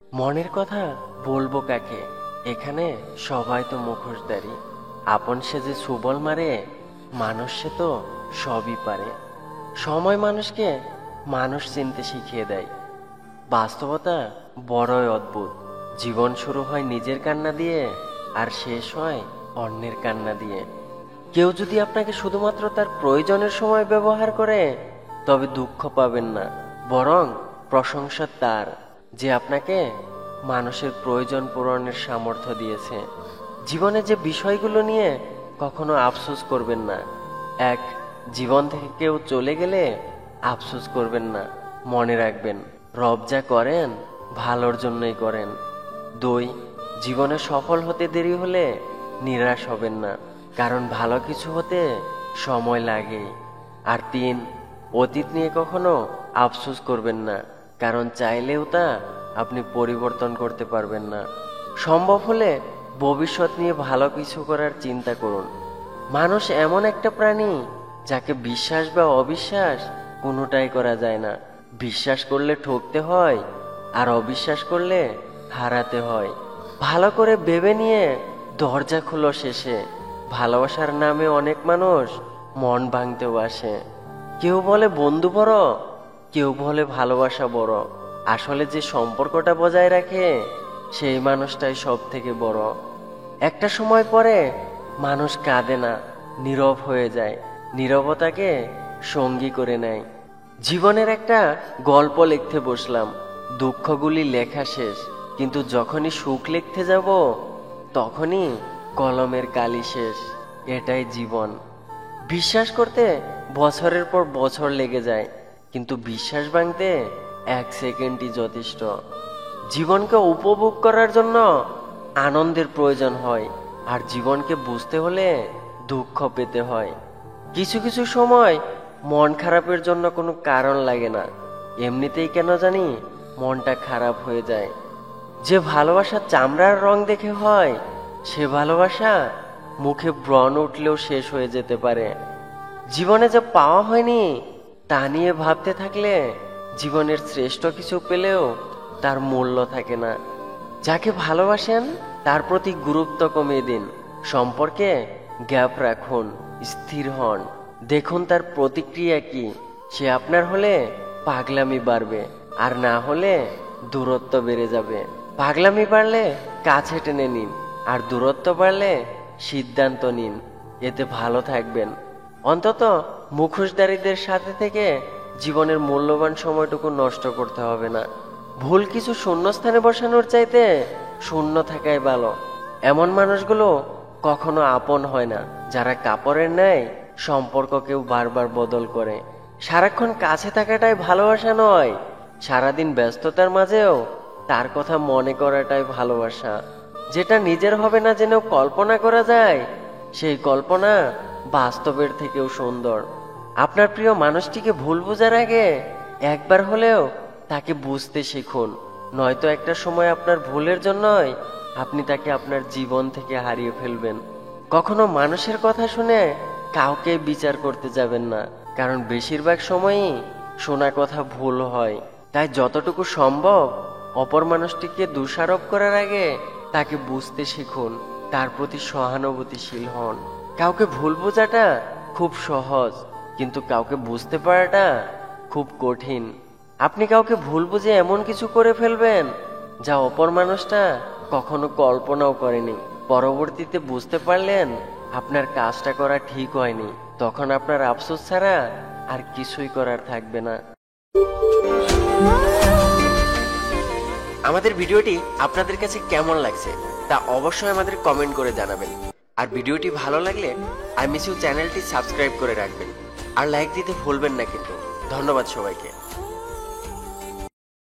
মনের কথা বলবো কাকে? এখানে সবাই তো মুখোশধারী। আপন সে যে সুবল মারে, মানুষ সে তো সবই পারে। সময় মানুষকে মানুষ চিনতে শিখিয়ে দেয়। বাস্তবতা বড়ই অদ্ভুত। জীবন শুরু হয় নিজের কান্না দিয়ে, আর শেষ হয় অন্যের কান্না দিয়ে। কেউ যদি আপনাকে শুধুমাত্র তার প্রয়োজনের সময় ব্যবহার করে, তবে দুঃখ পাবেন না, বরং প্রশংসা তার, যে আপনাকে মানুষের প্রয়োজন পূরণের সামর্থ্য দিয়েছে। জীবনে যে বিষয়গুলো নিয়ে কখনো আফসোস করবেন না। এক, জীবন থেকে কেউ চলে গেলে আফসোস করবেন না, মনে রাখবেন রব যা করেন ভালোর জন্যই করেন। দুই, জীবনে সফল হতে দেরি হলে নিরাশ হবেন না, কারণ ভালো কিছু হতে সময় লাগে। আর তিন, অতীত নিয়ে কখনো আফসোস করবেন না, কারণ চাইলেও তা আপনি পরিবর্তন করতে পারবেন না। সম্ভব হলে ভবিষ্যৎ নিয়ে ভালো কিছু করার চিন্তা করুন। মানুষ এমন একটা প্রাণী যাকে বিশ্বাস বা অবিশ্বাস কোনোটাই করা যায় না। বিশ্বাস করলে ঠকতে হয়, আর অবিশ্বাস করলে হারাতে হয়। ভালো করে ভেবে নিয়ে দরজা খুলো শেষে। ভালোবাসার নামে অনেক মানুষ মন ভাঙতেও আসে। কেউ বলে বন্ধু বড়, কেউ বলে ভালোবাসা বড়। আসলে যে সম্পর্কটা বজায় রাখে, সেই মানুষটাই সব থেকে বড়। একটা সময় পরে মানুষ কাঁদে না, নীরব হয়ে যায়। নীরবতাকে সঙ্গী করে নেয়। জীবনের একটা গল্প লিখতে বসলাম, দুঃখগুলি লেখা শেষ, কিন্তু যখনই সুখ লিখতে যাব, তখনই কলমের কালি শেষ। এটাই জীবন। বিশ্বাস করতে বছরের পর বছর লেগে যায়, কিন্তু বিশ্বাস ভাঙতে 1 সেকেন্ডই যথেষ্ট। জীবনকে উপভোগ করার জন্য আনন্দের প্রয়োজন হয়, আর জীবনকে বুঝতে হলে দুঃখ পেতে হয়। কিছু কিছু সময় মন খারাপের জন্য কোনো কারণ লাগে না, এমনিতেই কেন জানি মনটা খারাপ হয়ে যায়। যে ভালোবাসা চামড়ার রং দেখে হয়, সে ভালোবাসা মুখে ব্রণ উঠলেও শেষ হয়ে যেতে পারে। জীবনে যা পাওয়া হয়নি তা নিয়ে ভাবতে থাকলে জীবনের শ্রেষ্ঠ কিছু পেলেও তার মূল্য থাকে না। যাকে ভালোবাসেন তার প্রতি গুরুত্ব কমিয়ে দিন। সম্পর্কে গ্যাপ রাখুন, স্থির হন, দেখুন তার প্রতিক্রিয়া কি। সে আপনার হলে পাগলামি বাড়বে, আর না হলে দূরত্ব বেড়ে যাবে। পাগলামি বাড়লে কাছে টেনে নিন, আর দূরত্ব বাড়লে সিদ্ধান্ত নিন। এতে ভালো থাকবেন। অন্তত মুখোশধারীদের সাথে থেকে জীবনের মূল্যবান সময়টুকু নষ্ট করতে হবে না। ভুল কিছু শূন্যস্থানে বসানোর চাইতে শূন্য থাকাই ভালো। এমন মানুষগুলো কখনো আপন হয় না, যারা কাপড়ের ন্যায় সম্পর্ককেও বারবার বদল করে। সারাক্ষণ কাছে থাকাটাই ভালোবাসা নয়, সারাদিন ব্যস্ততার মাঝেও তার কথা মনে করাটাই ভালোবাসা। যেটা নিজের হবে না জেনেও কল্পনা করা যায়, সেই কল্পনা বাস্তবের থেকেও সুন্দর। আপনার প্রিয় মানুষটিকে ভুল বোঝার আগে একবার হলেও তাকে বুঝতে শিখুন, নয়তো একটা সময় আপনার ভুলের জন্যই আপনি তাকে আপনার জীবন থেকে হারিয়ে ফেলবেন। কখনো মানুষের কথা শুনে কাউকে বিচার করতে যাবেন না, কারণ বেশিরভাগ সময়ই শোনা কথা ভুল হয়। তাই যতটুকু সম্ভব অপর মানুষটিকে দোষারোপ করার আগে তাকে বুঝতে শিখুন, তার প্রতি সহানুভূতিশীল হন। কাউকে ভুল বোঝাটা খুব সহজ, কিন্তু কাউকে বুঝতে পারাটা খুব কঠিন। আপনি কাউকে ভুল বুঝে এমন কিছু করে ফেলবেন যা অপর মানুষটা কখনো কল্পনাও করেনি। পরবর্তীতে বুঝতে পারলেন আপনার কাজটা করা ঠিক হয়নি, তখন আপনার আফসোস ছাড়া আর কিছুই করার থাকবে না। আমাদের ভিডিওটি আপনাদের কাছে কেমন লাগছে তা অবশ্যই আমাদের কমেন্ট করে জানাবেন। আর ভিডিওটি ভালো লাগলে আই মিস ইউ চ্যানেলটি সাবস্ক্রাইব করে রাখবেন, আর লাইক দিতে ভুলবেন না কিন্তু। ধন্যবাদ সবাইকে।